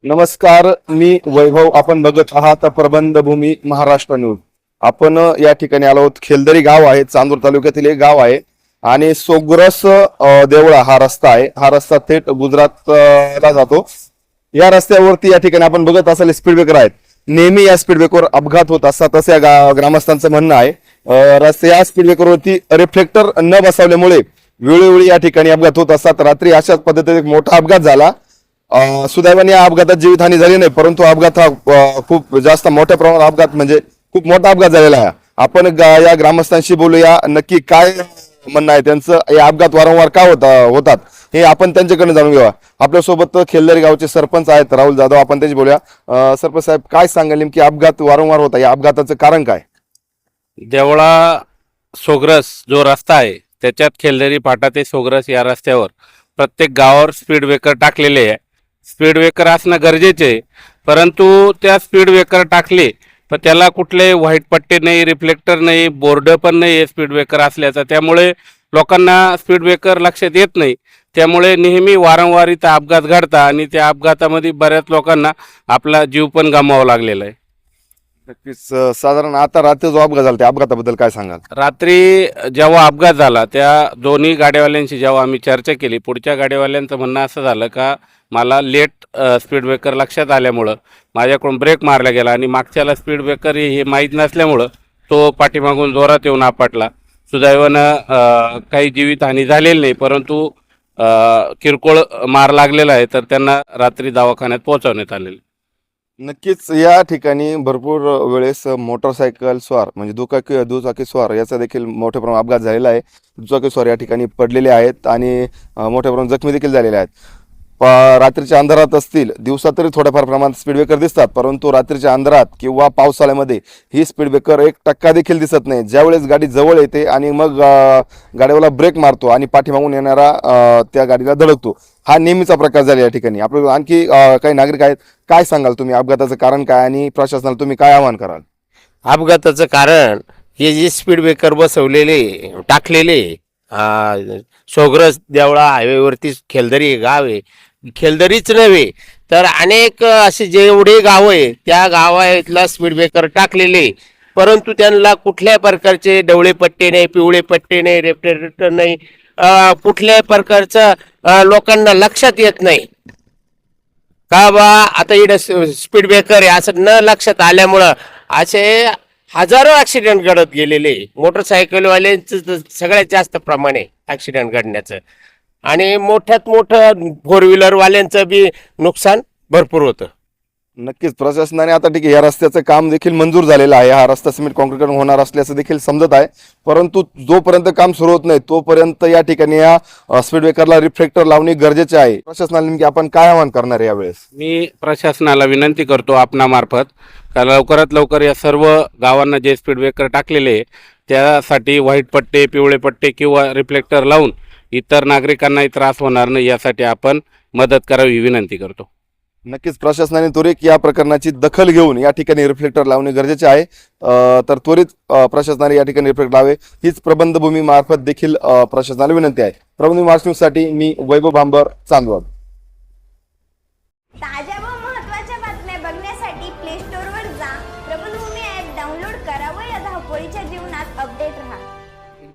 नमस्कार, मी वैभव. आपण बघत आहात प्रबंधभूमी महाराष्ट्र न्यूज. आपण या ठिकाणी आलो आहोत. खेलदरी गाव आहे, चांदूर तालुक्यातील एक गाव आहे आणि सोग्रस देवळा हा रस्ता आहे. हा रस्ता थेट गुजरातला जातो. या रस्त्यावरती या ठिकाणी आपण बघत असलेले स्पीड ब्रेकर आहेत. नेहमी या स्पीड ब्रेकरवर अपघात होत असतात असं या ग्रामस्थांचं म्हणणं आहे. या स्पीड ब्रेकरवरती रिफ्लेक्टर न बसवल्यामुळे वेळोवेळी या ठिकाणी अपघात होत असतात. रात्री अशाच पद्धतीने एक मोठा अपघात झाला. सुदैवाने या अपघातात जीवितहानी झाली नाही, परंतु अपघात हा खूप जास्त मोठ्या प्रमाणात अपघात म्हणजे खूप मोठा अपघात झालेला आहे. आपण या ग्रामस्थांशी बोलूया, नक्की काय म्हणणं आहे त्यांचं, हे अपघात वारंवार का होतात हे आपण त्यांच्याकडे जाणून घेऊया. आपल्यासोबत खेलदरी गावचे सरपंच आहेत राहुल जाधव, आपण त्यांची बोलूया. सरपंच साहेब, काय सांगाल नेमकी अपघात वारंवार होता, या अपघाताचं कारण काय? देवळा सोग्रस जो रस्ता आहे त्याच्यात खेलदरी फाटा ते सोग्रस या रस्त्यावर प्रत्येक गावावर स्पीड ब्रेकर टाकलेले आहे. स्पीड ब्रेकर असणं गरजेचे आहे, परंतु त्या स्पीड ब्रेकर टाकले पण त्याला कुठले व्हाईट पट्टे नाही, रिफ्लेक्टर नाही, बोर्ड पण नाही आहे स्पीड ब्रेकर असल्याचा. त्यामुळे लोकांना स्पीड ब्रेकर लक्षात येत नाही. त्यामुळे नेहमी वारंवार इथं अपघात घडतात आणि त्या अपघातामध्ये बऱ्याच लोकांना आपला जीव पण गमावा लागलेला आहे. नक्कीच. साधारण आता रात्री जो अपघात झाला त्या अपघाताबद्दल काय सांगाल? रात्री जेव्हा अपघात झाला त्या दोन्ही गाड्यावाल्यांशी जेव्हा आम्ही चर्चा केली, पुढच्या गाड्यावाल्यांचं म्हणणं असं झालं का मला लेट स्पीड ब्रेकर लक्षात आल्यामुळं माझ्याकडून ब्रेक मारला गेला आणि मागच्याला स्पीड ब्रेकर हे माहीत नसल्यामुळं तो पाठीमागून जोरात येऊन आपटला. सुदैवानं काही जीवितहानी झालेली नाही, परंतु किरकोळ मार लागलेला आहे, तर त्यांना रात्री दवाखान्यात पोहोचवण्यात आलेलं. नक्कीच. या ठिकाणी भरपूर वेळेस मोटरसायकल स्वार म्हणजे दुचाकी स्वार याचा देखील मोठ्या प्रमाणात अपघात झालेला आहे. दुचाकी स्वार या ठिकाणी पडलेले आहेत आणि मोठ्या प्रमाणात जखमी देखील झालेले आहेत. रात्रीच्या अंधारात असतील, दिवसात तरी थोड्याफार प्रमाणात स्पीड ब्रेकर दिसतात, परंतु रात्रीच्या अंधारात किंवा पावसाळ्यामध्ये ही स्पीड ब्रेकर 1% देखील दिसत नाही. ज्यावेळेस गाडी जवळ येते आणि मग गाडीवाला ब्रेक मारतो आणि पाठीमागून येणारा त्या गाडीला धडकतो, हा नेहमीचा प्रकार झाला या ठिकाणी. आपल्याला आणखी काही नागरिक आहेत, काय सांगाल तुम्ही अपघाताचं कारण काय आणि प्रशासनाला तुम्ही काय आवाहन कराल? अपघाताचं कारण हे जे स्पीड ब्रेकर बसवलेले टाकलेले सोग्रस देवळा हायवेवरती खेलदरी हे गाव आहे. खेलदरीच नव्हे तर अनेक असे जेवढे गाव आहे त्या गावातला स्पीड ब्रेकर टाकलेले, परंतु त्यांना कुठल्याही प्रकारचे डवळे पट्टे नाही, पिवळे पट्टे नाही, रेफ्रिजरेटर नाही, कुठल्याही प्रकारचं लोकांना लक्षात येत नाही का बा आता इकडं स्पीड ब्रेकर आहे असं न लक्षात आल्यामुळं असे हजारो ॲक्सिडेंट घडत गेलेले. मोटरसायकलवाल्यांचं तर सगळ्यात जास्त प्रमाण आहे ॲक्सिडेंट घडण्याचं आणि मोठ्यात मोठं फोर व्हीलरवाल्यांचं बी नुकसान भरपूर होतं. नक्कीच. प्रशासनाने आता ठीक आहे, या रस्त्याचं काम देखील मंजूर झालेलं आहे. हा रस्ता सिमेंट कॉन्क्रीट होणार असल्याचं देखील समजत आहे, परंतु जोपर्यंत काम सुरू होत नाही तोपर्यंत या ठिकाणी या स्पीड ब्रेकरला रिफ्लेक्टर लावणे गरजेचे आहे. प्रशासनाला नेमकी आपण काय आवाहन करणार आहे यावेळेस? मी प्रशासनाला विनंती करतो आपणामार्फत का लवकरात लवकर या सर्व गावांना जे स्पीड ब्रेकर टाकलेले आहे त्यासाठी व्हाईट पट्टे, पिवळे पट्टे किंवा रिफ्लेक्टर लावून इतर नागरिकांनाही त्रास होणार नाही यासाठी आपण मदत करावी विनंती करतो. नक्कीच. प्रशासनाने त्वरित या प्रकरणाची दखल घेऊन या ठिकाणी रिफ्लेक्टर लावणे गरजेचे आहे. तर त्वरित प्रशासनाने या ठिकाणी रिफ्लेक्टर लावे हीच प्रबंधभूमी मार्फत देखील प्रशासनाला विनंती आहे. प्रबंधभूमी महाराष्ट्र न्यूजसाठी मी वैभव भांबर, चांदवड.